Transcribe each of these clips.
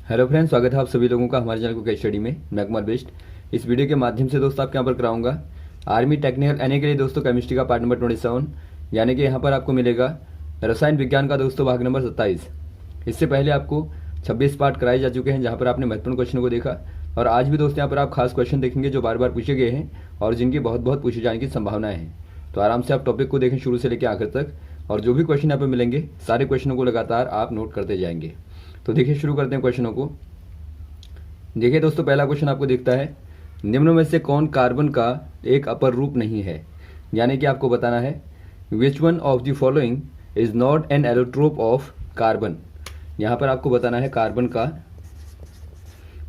Hello friends, स्वागत है आप सभी लोगों का हमारे चैनल को केस स्टडी में। मैं कुमार बेस्ट। इस वीडियो के माध्यम से दोस्तों आपके यहाँ पर कराऊंगा आर्मी टेक्निकल एनए के लिए दोस्तों केमिस्ट्री का पार्ट नंबर 27, यानी कि यहाँ पर आपको मिलेगा रसायन विज्ञान का दोस्तों भाग नंबर 27। इससे पहले आपको 26 पार्ट कराए जा चुके हैं जहाँ पर आपने महत्वपूर्ण क्वेश्चनों को देखा, और आज भी दोस्तों यहाँ पर आप खास क्वेश्चन देखेंगे जो बार बार पूछे गए हैं और जिनकी बहुत बहुत पूछे जाने की संभावनाएं हैं। तो आराम से आप टॉपिक को देखें शुरू से लेकर आखिर तक, और जो भी क्वेश्चन यहाँ पर मिलेंगे सारे क्वेश्चनों को लगातार आप नोट करते जाएंगे। तो देखिए, शुरू करते हैं क्वेश्चनों को। देखिए दोस्तों, पहला क्वेश्चन आपको दिखता है, निम्न में से कौन कार्बन का एक अपर रूप नहीं है। यानी कि आपको बताना है which one of the following is not an allotrope of carbon. यहां पर आपको बताना है कार्बन का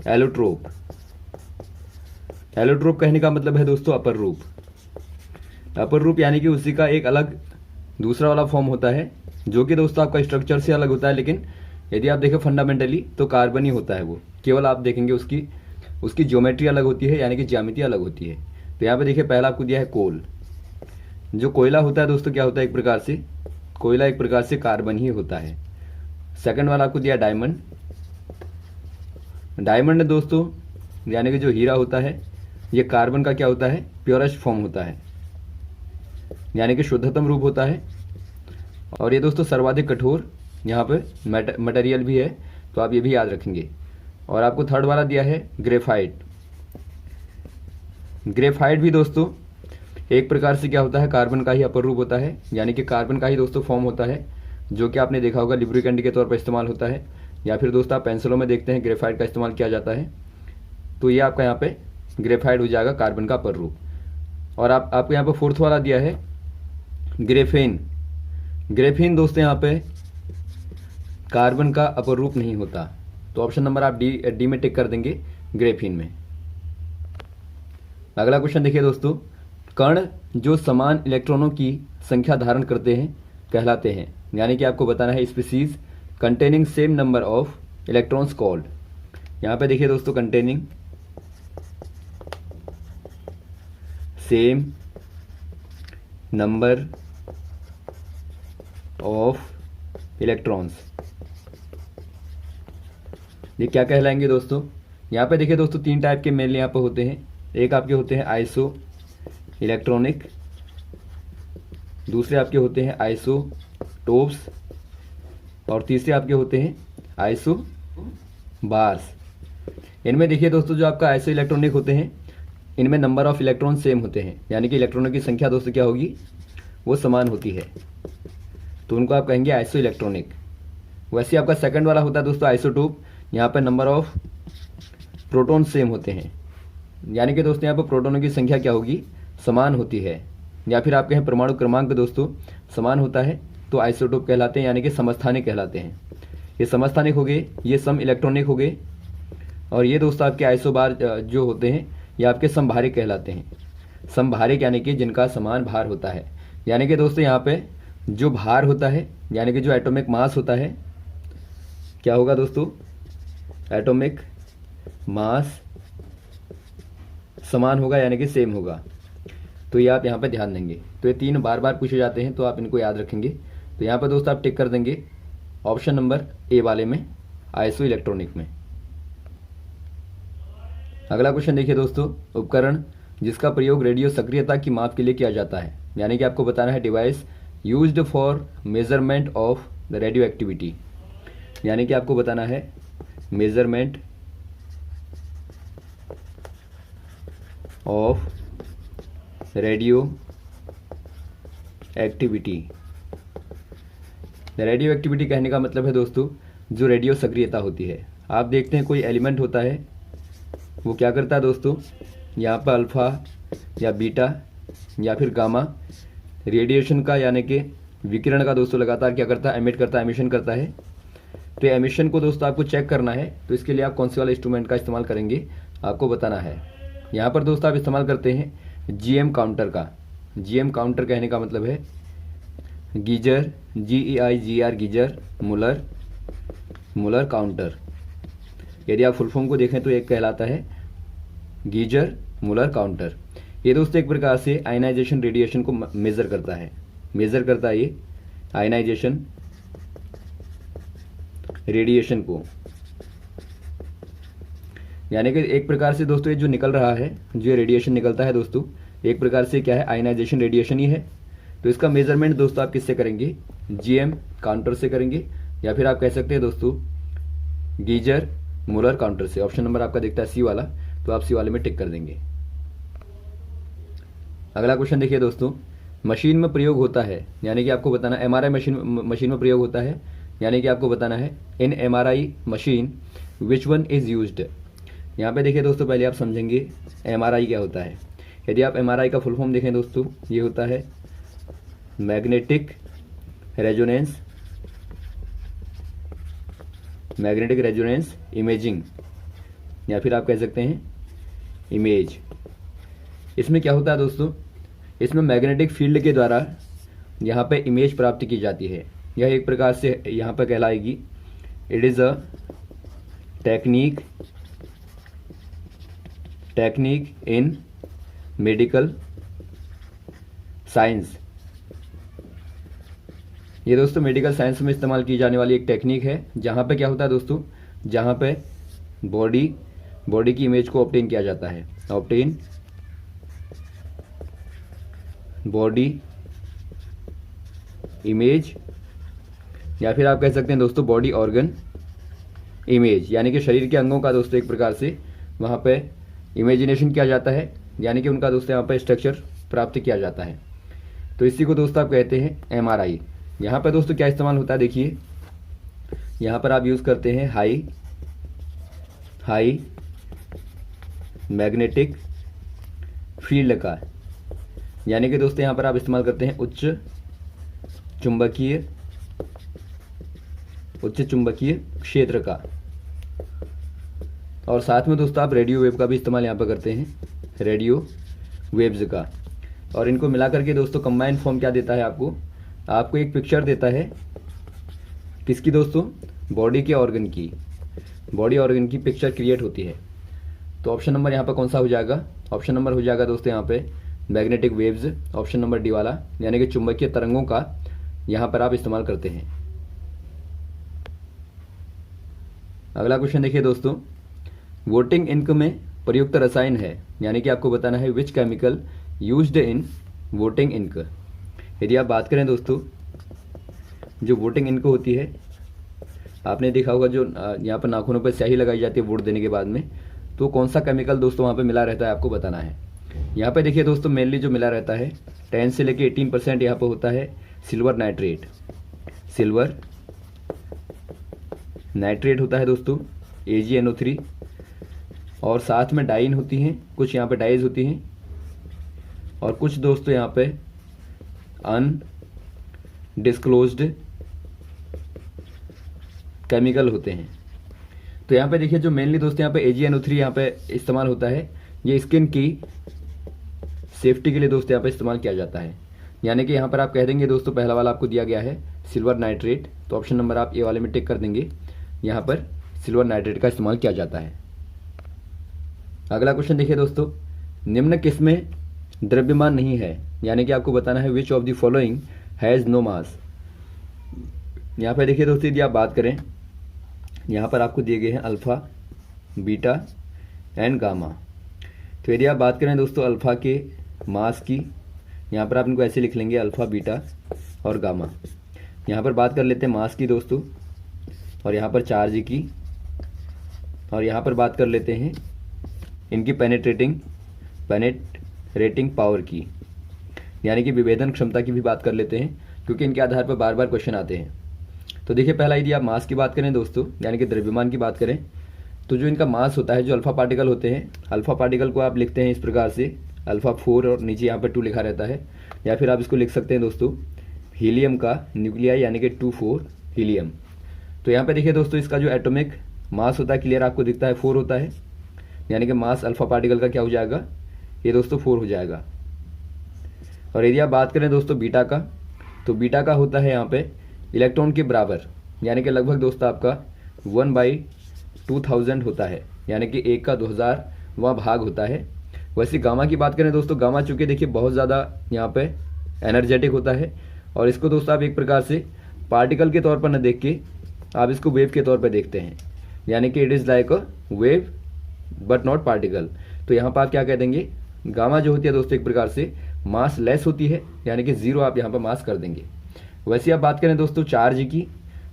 एलोट्रोप। एलोट्रोप कहने का मतलब है दोस्तों अपर रूप। अपर रूप यानी कि उसी का एक अलग दूसरा वाला फॉर्म होता है जो कि दोस्तों आपका स्ट्रक्चर से अलग होता है, लेकिन यदि आप देखें फंडामेंटली तो कार्बन ही होता है वो। केवल आप देखेंगे उसकी ज्योमेट्री अलग होती है, यानी कि ज्यामिति अलग होती है। तो यहाँ पे देखिए, पहला आपको दिया है कोल। जो कोयला होता है दोस्तों क्या होता है, एक प्रकार से कोयला एक प्रकार से कार्बन ही होता है। सेकंड वाला आपको दिया डायमंड। डायमंड दोस्तों यानी कि जो हीरा होता है ये कार्बन का क्या होता है, प्योरेस्ट फॉर्म होता है, यानी कि शुद्धतम रूप होता है। और ये दोस्तों सर्वाधिक कठोर यहाँ पे मटेरियल भी है, तो आप ये भी याद रखेंगे। और आपको थर्ड वाला दिया है ग्रेफाइट। ग्रेफाइट भी दोस्तों एक प्रकार से क्या होता है, कार्बन का ही अपर रूप होता है, यानी कि कार्बन का ही दोस्तों फॉर्म होता है, जो कि आपने देखा होगा लिब्रिकेंट के तौर पर इस्तेमाल होता है, या फिर दोस्तों आप पेंसिलों में देखते हैं ग्रेफाइट का इस्तेमाल किया जाता है। तो ये आपका यहाँ पे ग्रेफाइट हो जाएगा कार्बन का अपर रूप। और आपको यहाँ पे फोर्थ वाला दिया है ग्रेफेन। ग्रेफीन दोस्तों यहाँ पे कार्बन का अपर रूप नहीं होता, तो ऑप्शन नंबर आप डी में टिक कर देंगे ग्रेफीन में। अगला क्वेश्चन देखिए दोस्तों, कण जो समान इलेक्ट्रॉनों की संख्या धारण करते हैं कहलाते हैं। यानी कि आपको बताना है species containing same number of electrons called. यहां पे देखिए दोस्तों, containing same number of electrons, ये क्या कहलाएंगे दोस्तों। यहाँ पे देखिए दोस्तों, तीन टाइप के मेनली यहाँ पे होते हैं। एक आपके होते हैं आइसो इलेक्ट्रॉनिक, दूसरे आपके होते हैं आइसोटोप्स, और तीसरे आपके होते हैं आइसो बार्स। इनमें देखिए दोस्तों, जो आपका आइसो इलेक्ट्रॉनिक होते हैं इनमें नंबर ऑफ इलेक्ट्रॉन सेम होते हैं, यानी कि इलेक्ट्रॉनों की संख्या दोस्तों क्या होगी, वो समान होती है, तो उनको आप कहेंगे आइसो इलेक्ट्रॉनिक। वैसे आपका सेकंड वाला होता है दोस्तों आइसोटोप। यहाँ पर नंबर ऑफ प्रोटॉन सेम होते हैं, यानी कि दोस्तों यहाँ पर प्रोटॉनों की संख्या क्या होगी, समान होती है, या फिर आप कहें परमाणु क्रमांक दोस्तों समान होता है, तो आइसोटोप कहलाते हैं, यानी कि समस्थानिक कहलाते हैं। ये समस्थानिक हो गए, ये सम इलेक्ट्रॉनिक हो गए, और ये दोस्तों आपके आइसोबार जो होते हैं ये आपके समभारिक कहलाते हैं। समभारिक यानी कि जिनका समान भार होता है, यानी कि दोस्तों यहाँ पे जो भार होता है यानी कि जो एटॉमिक मास होता है क्या होगा दोस्तों, एटॉमिक मास समान होगा, यानी कि सेम होगा। तो ये आप यहाँ पे ध्यान देंगे। तो ये तीन बार बार पूछे जाते हैं, तो आप इनको याद रखेंगे। तो यहाँ पर दोस्तों आप टिक कर देंगे ऑप्शन नंबर ए वाले में, आइसो इलेक्ट्रॉनिक में। अगला क्वेश्चन देखिए दोस्तों, उपकरण जिसका प्रयोग रेडियो सक्रियता की माप के लिए किया जाता है। यानी कि आपको बताना है device used for measurement of the radio activity. यानी कि आपको बताना है measurement of radio activity. Radio activity कहने का मतलब है दोस्तों जो रेडियो सक्रियता होती है। आप देखते हैं कोई एलिमेंट होता है वो क्या करता है दोस्तों, यहाँ पर अल्फा या बीटा या फिर गामा रेडिएशन का यानी कि विकिरण का दोस्तों लगातार क्या करता है, एमिट करता है, एमिशन करता है। तो एमिशन को दोस्तों आपको चेक करना है, तो इसके लिए आप कौन से वाले इंस्ट्रूमेंट का इस्तेमाल करेंगे आपको बताना है। यहाँ पर दोस्तों आप इस्तेमाल करते हैं जीएम काउंटर का। जीएम काउंटर कहने का मतलब है geyser, GEIGR geyser, Muller counter. यदि आप फुल फॉर्म को देखें तो एक कहलाता है गीजर मुलर काउंटर। ये दोस्तों एक प्रकार से आयनाइजेशन रेडिएशन को मेजर करता है ये आयनाइजेशन रेडिएशन को। यानी कि एक प्रकार से दोस्तों ये जो निकल रहा है, जो ये रेडिएशन निकलता है दोस्तों, एक प्रकार से क्या है, आयनाइजेशन रेडिएशन ही है। तो इसका मेजरमेंट दोस्तों आप किससे करेंगे, जीएम काउंटर से करेंगे, या फिर आप कह सकते हैं दोस्तों गीजर मुलर काउंटर से। ऑप्शन नंबर आपका दिखता है सी वाला, तो आप सी वाले में टिक कर देंगे। अगला क्वेश्चन देखिए दोस्तों, मशीन में प्रयोग होता है, यानी कि आपको बताना, एमआरआई मशीन में प्रयोग होता है, यानी कि आपको बताना है in MRI machine which one is used. यहाँ पे देखिए दोस्तों, पहले आप समझेंगे एमआरआई क्या होता है। यदि आप एमआरआई का फुल फॉर्म देखें दोस्तों, ये होता है मैग्नेटिक रेजोनेंस इमेजिंग, या फिर आप कह सकते हैं इमेज। इसमें क्या होता है दोस्तों, इसमें मैग्नेटिक फील्ड के द्वारा यहाँ पे इमेज प्राप्त की जाती है। यह एक प्रकार से यहाँ पे कहलाएगी, it is a technique in medical science. ये दोस्तों मेडिकल साइंस में इस्तेमाल की जाने वाली एक टेक्निक है, जहाँ पे क्या होता है दोस्तों, जहाँ पे बॉडी की इमेज को ऑब्टेन किया जाता है, ऑब्टेन बॉडी इमेज, या फिर आप कह सकते हैं दोस्तों बॉडी ऑर्गन इमेज, यानी कि शरीर के अंगों का दोस्तों एक प्रकार से वहाँ पे इमेजिनेशन किया जाता है, यानी कि उनका दोस्तों यहाँ पे स्ट्रक्चर प्राप्त किया जाता है। तो इसी को दोस्तों आप कहते हैं एमआरआई। यहाँ पर दोस्तों क्या इस्तेमाल होता है, देखिए यहाँ पर आप यूज़ करते हैं हाई मैग्नेटिक फील्ड का, यानी कि दोस्तों यहाँ पर आप इस्तेमाल करते हैं उच्च चुंबकीय क्षेत्र का, और साथ में दोस्तों आप रेडियो वेव का भी इस्तेमाल यहाँ पर करते हैं, रेडियो वेव्स का। और इनको मिला करके दोस्तों कंबाइंड फॉर्म क्या देता है आपको एक पिक्चर देता है, किसकी दोस्तों, बॉडी ऑर्गन की पिक्चर क्रिएट होती है। तो ऑप्शन नंबर यहाँ पर कौन सा हो जाएगा, ऑप्शन नंबर हो जाएगा दोस्तों यहाँ पे magnetic waves, option number D वाला, यानी कि चुंबकीय तरंगों का यहाँ पर आप इस्तेमाल करते हैं। अगला क्वेश्चन देखिए दोस्तों, वोटिंग इंक में प्रयुक्त रसायन है, यानी कि आपको बताना है which chemical used in voting ink. यदि आप बात करें दोस्तों, जो वोटिंग इंक होती है, आपने देखा होगा जो यहाँ पर नाखूनों पर स्याही लगाई जाती है वोट देने के बाद में, तो कौन सा केमिकल दोस्तों वहाँ पे मिला रहता है आपको बताना है। यहाँ पे देखिए दोस्तों, मेनली जो मिला रहता है 10 से लेके 18% यहाँ पे होता है सिल्वर नाइट्रेट होता है दोस्तों, AgNO3, और साथ में डाइन होती हैं, कुछ यहाँ पे डाइज होती हैं, और कुछ दोस्तों यहाँ पे अनडिस्क्लोज्ड केमिकल होते हैं। तो यहाँ पे देखिए जो मेनली दोस्तों यहाँ पे AgNO3 यहाँ पे इस्तेमाल होता है, ये स्किन की सेफ्टी के लिए दोस्तों यहाँ पे इस्तेमाल किया जाता है। यानी कि यहाँ पर आप कह देंगे दोस्तों, पहला वाला आपको दिया गया है सिल्वर नाइट्रेट, तो ऑप्शन नंबर आप ए वाले में टिक कर देंगे, यहाँ पर सिल्वर नाइट्रेट का इस्तेमाल किया जाता है। अगला क्वेश्चन देखिए दोस्तों, निम्न किसमें द्रव्यमान नहीं है, यानी कि आपको बताना है which of the following has no mass. यहाँ पर देखिए दोस्तों, यदि आप बात करें, यहाँ पर आपको दिए गए हैं अल्फ़ा, बीटा एंड गामा। तो यदि आप बात करें दोस्तों अल्फ़ा के मास की, यहाँ पर आप इनको ऐसे लिख लेंगे अल्फ़ा, बीटा और गामा। यहाँ पर बात कर लेते हैं मास की दोस्तों, और यहाँ पर चार्ज की, और यहाँ पर बात कर लेते हैं इनकी पेनेट्रेटिंग पावर की, यानी कि विभेदन क्षमता की भी बात कर लेते हैं, क्योंकि इनके आधार पर बार बार क्वेश्चन आते हैं। तो देखिए पहला, यदि आप मास की बात करें दोस्तों, यानी कि द्रव्यमान की बात करें, तो जो इनका मास होता है, जो अल्फ़ा पार्टिकल होते हैं, अल्फ़ा पार्टिकल को आप लिखते हैं इस प्रकार से, अल्फ़ा 4 और नीचे यहाँ पर 2 लिखा रहता है, या फिर आप इसको लिख सकते हैं दोस्तों हीलियम का न्यूक्लियाई, यानी कि 2,4 हीलियम। तो यहाँ पे देखिए दोस्तों, इसका जो एटॉमिक मास होता है क्लियर आपको दिखता है 4 होता है, यानी कि मास अल्फ़ा पार्टिकल का क्या हो जाएगा, ये दोस्तों 4 हो जाएगा। और यदि आप बात करें दोस्तों बीटा का, तो बीटा का होता है यहाँ पे इलेक्ट्रॉन के बराबर, यानी कि लगभग दोस्तों आपका 1/2000 होता है, यानी कि 1 का 2000वां भाग होता है। वैसे गामा की बात करें दोस्तों, गामा चूँकि देखिए बहुत ज़्यादा यहाँ पे एनर्जेटिक होता है, और इसको दोस्तों आप एक प्रकार से पार्टिकल के तौर पर न देख के आप इसको वेव के तौर पर देखते हैं, यानी कि it is like a wave but not particle. तो यहाँ पर आप क्या कह देंगे, गामा जो होती है दोस्तों एक प्रकार से मास लेस होती है, यानी कि 0 आप यहाँ पर मास कर देंगे। वैसे आप बात करें दोस्तों चार्ज की,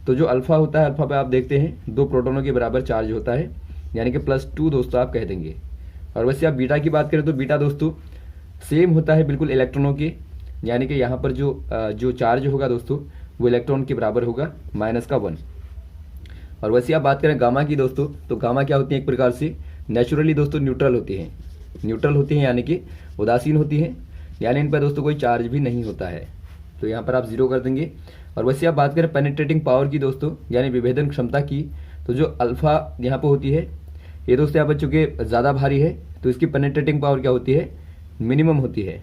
तो जो अल्फा होता है, अल्फा पे आप देखते हैं 2 प्रोटोनों के बराबर चार्ज होता है, यानी कि +2 दोस्तों आप कह देंगे। और वैसे आप बीटा की बात करें तो बीटा दोस्तों सेम होता है बिल्कुल इलेक्ट्रॉनों के, यानी कि यहाँ पर जो चार्ज होगा दोस्तों वो इलेक्ट्रॉन के बराबर होगा -1। और वैसे आप बात करें गामा की दोस्तों, तो गामा क्या होती है, एक प्रकार से नेचुरली दोस्तों न्यूट्रल होती हैं। न्यूट्रल होती हैं यानी कि उदासीन होती हैं, यानी इन पर दोस्तों कोई चार्ज भी नहीं होता है। तो यहाँ पर आप 0 कर देंगे। और वैसे आप बात करें पेनिट्रेटिंग पावर की दोस्तों, यानी विभेदन क्षमता की, तो जो अल्फा यहाँ पर होती है ये दोस्तों यहाँ पर चूँकि ज़्यादा भारी है तो इसकी पेनिट्रेटिंग पावर क्या होती है, मिनिमम होती है,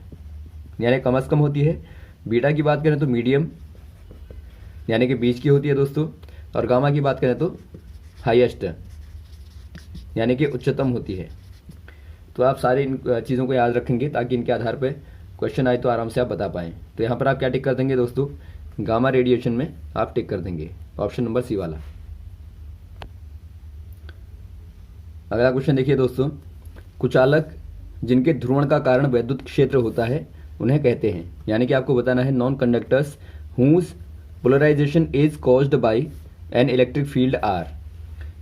यानी कम से कम होती है। बीटा की बात करें तो मीडियम, यानी कि बीच की होती है दोस्तों। और गामा की बात करें तो हाईएस्ट, यानी कि उच्चतम होती है। तो आप सारी इन चीज़ों को याद रखेंगे ताकि इनके आधार पर क्वेश्चन आए तो आराम से आप बता पाएँ। तो यहाँ पर आप क्या टिक कर देंगे दोस्तों, गामा रेडिएशन में आप टिक कर देंगे ऑप्शन नंबर सी वाला। अगला क्वेश्चन देखिए दोस्तों, कुचालक जिनके ध्रुवण का कारण वैद्युत क्षेत्र होता है उन्हें कहते हैं, यानी कि आपको बताना है non conductors whose polarisation is caused by an electric field are.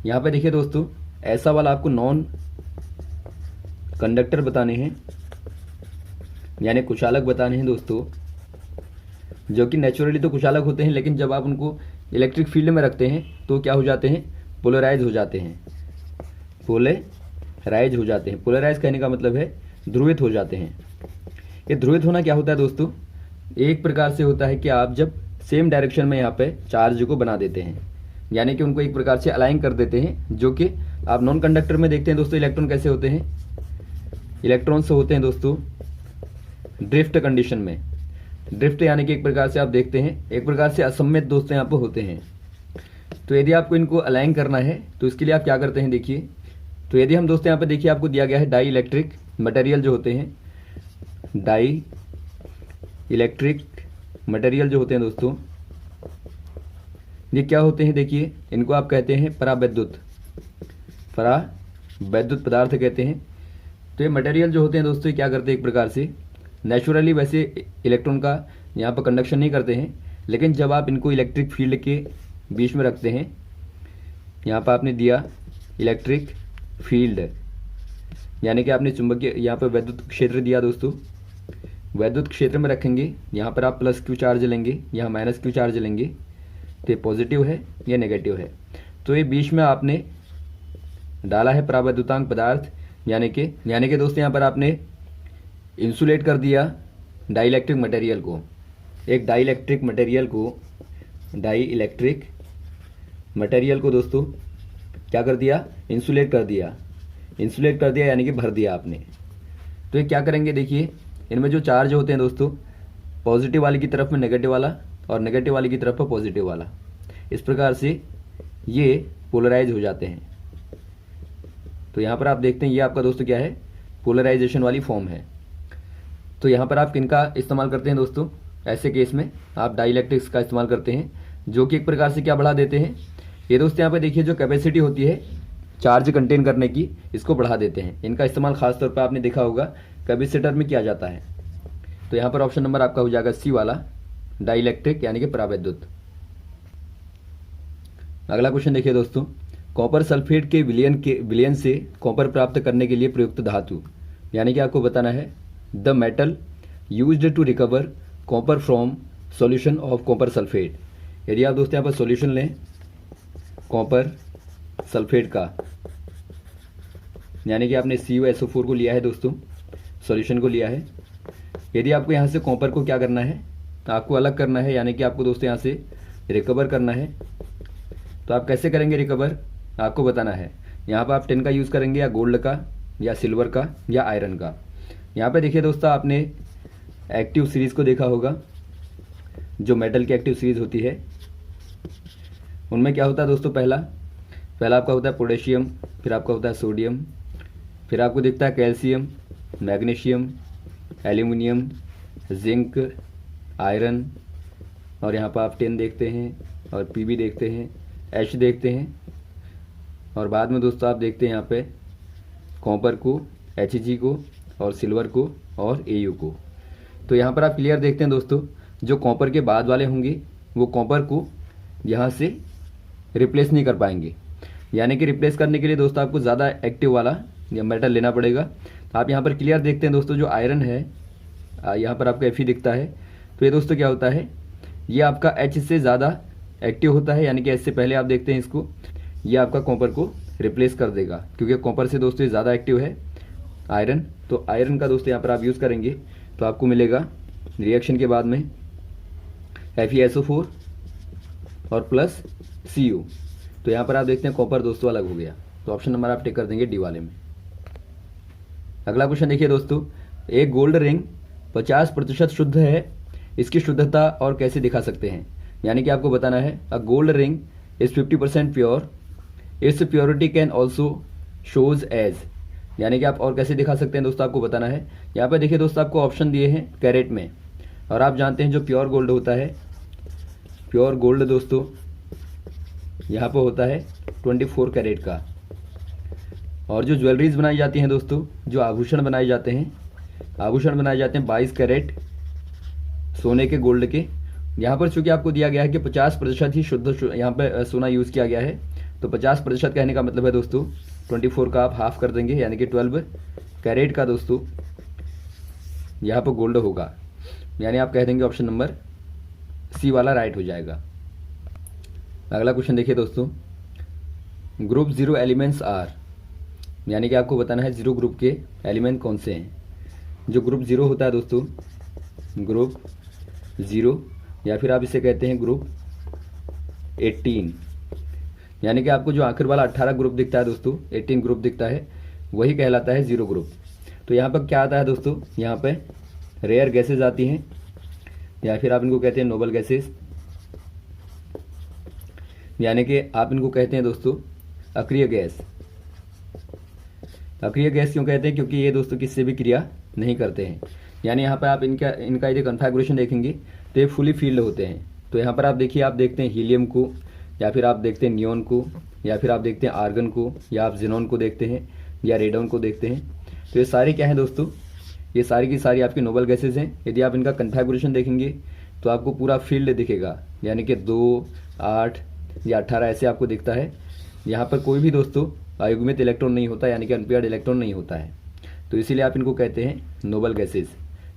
यहाँ पे देखिए दोस्तों ऐसा वाला आपको नॉन कंडक्टर बताने हैं, यानी कुचालक बताने हैं दोस्तों, जो कि नेचुरली तो कुचालक होते हैं, लेकिन जब आप उनको इलेक्ट्रिक फील्ड में रखते हैं तो क्या हो जाते हैं, पोलराइज हो जाते हैं। पोलराइज हो जाते हैं, पोलराइज कहने का मतलब है ध्रुवित हो जाते हैं। ये ध्रुवित होना क्या होता है दोस्तों, एक प्रकार से होता है कि आप जब सेम डायरेक्शन में यहाँ पे चार्ज को बना देते हैं, यानी कि उनको एक प्रकार से अलाइन कर देते हैं, जो कि आप नॉन कंडक्टर में देखते हैं दोस्तों इलेक्ट्रॉन कैसे होते हैं, इलेक्ट्रॉन्स होते हैं दोस्तों ड्रिफ्ट कंडीशन में। ड्रिफ्ट यानी कि एक प्रकार से आप देखते हैं एक प्रकार से असममित दोस्तों यहाँ पर होते हैं। तो यदि आपको इनको अलाइन करना है तो इसके लिए आप क्या करते हैं, देखिए तो यदि हम दोस्तों यहाँ पे देखिए आपको दिया गया है डाई इलेक्ट्रिक मटेरियल जो होते हैं, डाई इलेक्ट्रिक मटेरियल जो होते हैं दोस्तों ये क्या होते हैं, देखिए इनको आप कहते हैं परावैद्युत पदार्थ कहते हैं। तो ये मटेरियल जो होते हैं दोस्तों क्या करते हैं, एक प्रकार से नेचुरली वैसे इलेक्ट्रॉन का यहाँ पर कंडक्शन नहीं करते हैं, लेकिन जब आप इनको इलेक्ट्रिक फील्ड के बीच में रखते हैं, यहाँ पर आपने दिया इलेक्ट्रिक फील्ड, यानी कि आपने चुंबकीय यहाँ पर वैद्युत क्षेत्र दिया दोस्तों, वैद्युत क्षेत्र में रखेंगे, यहाँ पर आप +Q चार्ज लेंगे, यहाँ -Q चार्ज लेंगे, तो ये पॉजिटिव है ये नेगेटिव है। तो ये बीच में आपने डाला है परावैद्युतांक पदार्थ, यानी कि दोस्तों यहाँ पर आपने इंसुलेट कर दिया डाइइलेक्ट्रिक मटेरियल को, एक डाइइलेक्ट्रिक मटेरियल को दोस्तों क्या कर दिया, इंसुलेट कर दिया यानी कि भर दिया आपने। तो ये क्या करेंगे, देखिए इनमें जो चार्ज होते हैं दोस्तों पॉजिटिव वाले की तरफ में नेगेटिव वाला और नेगेटिव वाले की तरफ में पॉजिटिव वाला, इस प्रकार से ये पोलराइज हो जाते हैं। तो यहाँ पर आप देखते हैं ये आपका दोस्तों क्या है, पोलराइजेशन वाली फॉर्म है। तो यहाँ पर आप किनका इस्तेमाल करते हैं दोस्तों, ऐसे केस में आप डाइइलेक्ट्रिक्स का इस्तेमाल करते हैं, जो कि एक प्रकार से क्या बढ़ा देते हैं, ये दोस्तों यहाँ पे देखिए जो कैपेसिटी होती है चार्ज कंटेन करने की, इसको बढ़ा देते हैं। इनका इस्तेमाल खासतौर पर आपने देखा होगा कैपेसिटर में किया जाता है। तो यहाँ पर ऑप्शन नंबर आपका हो जाएगा सी वाला, डाइइलेक्ट्रिक यानी कि परावैद्युत। अगला क्वेश्चन देखिए दोस्तों, कॉपर सल्फेट के विलयन से कॉपर प्राप्त करने के लिए प्रयुक्त धातु, यानी कि आपको बताना है the metal used to recover copper from solution of copper sulphate. यदि आप दोस्तों यहाँ पर सॉल्यूशन लें कॉपर सल्फेट का, यानी कि आपने CuSO4 को लिया है दोस्तों, सॉल्यूशन को लिया है। यदि आपको यहाँ से कॉपर को क्या करना है, आपको अलग करना है, यानी कि आपको दोस्तों यहाँ से रिकवर करना है। तो आप कैसे करेंगे रिकवर, आपको बताना है। यहाँ पर आप टिन का यूज़ करेंगे या गोल्ड का या सिल्वर का या आयरन का। यहाँ पे देखिए दोस्तों आपने एक्टिव सीरीज़ को देखा होगा, जो मेटल की एक्टिव सीरीज़ होती है उनमें क्या होता है दोस्तों, पहला आपका होता है पोटेशियम, फिर आपका होता है सोडियम, फिर आपको दिखता है calcium, magnesium, aluminium, zinc, iron, और यहाँ पर आप टिन देखते हैं और Pb देखते हैं, H देखते हैं, और बाद में दोस्तों आप देखते हैं यहाँ पे कॉपर को, Hg को और सिल्वर को और Au को। तो यहाँ पर आप क्लियर देखते हैं दोस्तों, जो कॉपर के बाद वाले होंगे वो कॉपर को यहाँ से रिप्लेस नहीं कर पाएंगे, यानी कि रिप्लेस करने के लिए दोस्तों आपको ज़्यादा एक्टिव वाला या मेटल लेना पड़ेगा। तो आप यहाँ पर क्लियर देखते हैं दोस्तों, जो आयरन है यहाँ पर आपको Fe दिखता है, तो ये दोस्तों क्या होता है, ये आपका H से ज़्यादा एक्टिव होता है, यानी कि H से पहले आप देखते हैं इसको, ये आपका कॉपर को रिप्लेस कर देगा, क्योंकि कॉपर से दोस्तों ये ज़्यादा एक्टिव है आयरन। तो आयरन का दोस्तों यहाँ पर आप यूज़ करेंगे तो आपको मिलेगा रिएक्शन के बाद में FeSO4 और प्लस Cu। तो यहाँ पर आप देखते हैं कॉपर दोस्तों अलग हो गया, तो ऑप्शन नंबर आप टिक कर देंगे डी वाले में। अगला क्वेश्चन देखिए दोस्तों, एक गोल्ड रिंग 50% शुद्ध है, इसकी शुद्धता और कैसे दिखा सकते हैं। यानी कि आपको बताना है a gold ring is 50% pure, its purity can also shows as. यानी कि आप और कैसे दिखा सकते हैं दोस्तों, आपको बताना है। यहाँ पर देखिए दोस्तों आपको ऑप्शन दिए हैं कैरेट में, और आप जानते हैं जो प्योर गोल्ड होता है, प्योर गोल्ड दोस्तों यहाँ पर होता है 24 कैरेट का। और जो ज्वेलरीज बनाई जाती हैं दोस्तों, जो आभूषण बनाए जाते हैं, आभूषण बनाए जाते हैं 22 कैरेट सोने के, गोल्ड के। यहाँ पर चूंकि आपको दिया गया है कि 50% ही शुद्ध यहाँ पे सोना यूज़ किया गया है, तो 50% कहने का मतलब है दोस्तों 24 का आप हाफ कर देंगे, यानी कि 12 कैरेट का दोस्तों यहाँ पर गोल्ड होगा। यानी आप कह देंगे ऑप्शन नंबर सी वाला राइट हो जाएगा। अगला क्वेश्चन देखिए दोस्तों, ग्रुप 0 एलिमेंट्स आर। यानी कि आपको बताना है 0 ग्रुप के एलिमेंट कौन से हैं। जो ग्रुप 0 होता है दोस्तों, ग्रुप 0, या फिर आप इसे कहते हैं ग्रुप 18। यानी कि आपको जो आखिर वाला 18 ग्रुप दिखता है दोस्तों, 18 ग्रुप दिखता है, वही कहलाता है 0 ग्रुप। तो यहाँ पर क्या आता है दोस्तों, यहाँ पे रेयर गैसेज आती हैं, या फिर आप इनको कहते हैं नोबल गैसेज, यानी कि आप इनको कहते हैं दोस्तों अक्रिय गैस। अक्रिय गैस क्यों कहते हैं, क्योंकि ये दोस्तों किससे भी क्रिया नहीं करते हैं। यानी यहाँ पर आप इनका यदि कन्फिगरेशन देखेंगे तो ये फुली फील्ड होते हैं। तो यहाँ पर आप देखिए, आप देखते हैं हीलियम को, या फिर आप देखते हैं नियोन को, या फिर आप देखते हैं आर्गन को, या आप जिनोन को देखते हैं, या रेडोन को देखते हैं। तो ये सारे क्या हैं दोस्तों, ये सारी की सारी आपकी नोबल गैसेज हैं। यदि आप इनका कन्फिगरेशन देखेंगे तो आपको पूरा फील्ड दिखेगा, यानी कि 2, 8 या 18 ऐसे आपको दिखता है। यहाँ पर कोई भी दोस्तों अयुग्मित इलेक्ट्रॉन नहीं होता, यानी कि अनपेयर्ड इलेक्ट्रॉन नहीं होता है। तो इसीलिए आप इनको कहते हैं नोबल गैसेज।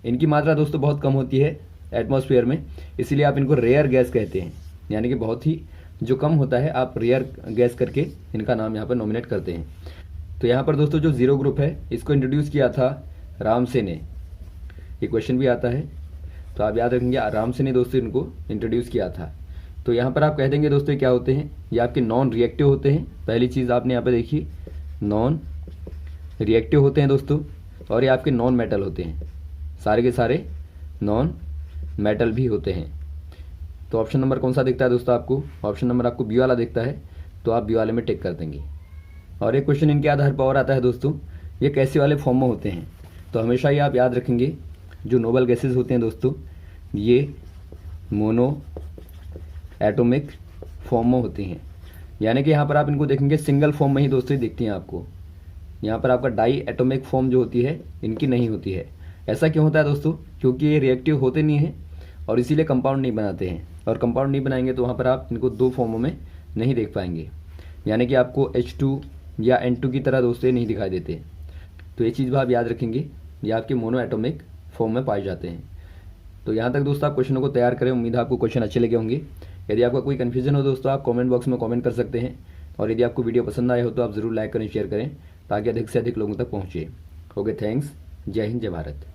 इनकी मात्रा दोस्तों बहुत कम होती है एटमॉस्फेयर में, इसीलिए आप इनको रेयर गैस कहते हैं, यानी कि बहुत ही जो कम होता है, आप रेयर गैस करके इनका नाम यहाँ पर नॉमिनेट करते हैं। तो यहाँ पर दोस्तों जो 0 ग्रुप है, इसको इंट्रोड्यूस किया था रामसे ने। ये क्वेश्चन भी आता है, तो आप याद रखेंगे रामसे ने दोस्तों इनको इंट्रोड्यूस किया था। तो यहाँ पर आप कह देंगे दोस्तों क्या होते हैं, ये आपके नॉन रिएक्टिव होते हैं। पहली चीज़ आपने यहाँ पर देखी, नॉन रिएक्टिव होते हैं दोस्तों, और ये आपके नॉन मेटल होते हैं, सारे के सारे नॉन मेटल भी होते हैं। तो ऑप्शन नंबर कौन सा दिखता है दोस्तों आपको, ऑप्शन नंबर आपको बी वाला दिखता है, तो आप बी वाले में टिक कर देंगे। और एक क्वेश्चन इनके आधार पर और आता है दोस्तों, ये कैसे वाले फॉर्म में होते हैं। तो हमेशा ये आप याद रखेंगे, जो नोबल गैसेज होते हैं दोस्तों, ये मोनो एटॉमिक फॉर्म में होती हैं। यानी कि यहाँ पर आप इनको देखेंगे सिंगल फॉर्म में ही दोस्तों दिखती हैं आपको। यहाँ पर आपका डाई एटॉमिक फॉर्म जो होती है, इनकी नहीं होती है। ऐसा क्यों होता है दोस्तों, क्योंकि ये रिएक्टिव होते नहीं हैं और इसीलिए कंपाउंड नहीं बनाते हैं। और कंपाउंड नहीं बनाएंगे तो वहाँ पर आप इनको 2 फॉर्मों में नहीं देख पाएंगे, यानी कि आपको H2 या N2 की तरह दोस्तों नहीं दिखाई देते। तो ये चीज़ भी आप याद रखेंगे, ये आपके मोनो एटॉमिक फॉर्म में पाए जाते हैं। तो यहाँ तक दोस्तों आप क्वेश्चनों को तैयार करें, उम्मीद है आपको क्वेश्चन अच्छे लगे होंगे। यदि आपका कोई कन्फ्यूजन हो दोस्तों, आप कमेंट बॉक्स में कमेंट कर सकते हैं। और यदि आपको वीडियो पसंद आया हो तो आप ज़रूर लाइक करें, शेयर करें, ताकि अधिक से अधिक लोगों तक पहुँचे। Okay, thanks. जय हिंद, जय भारत।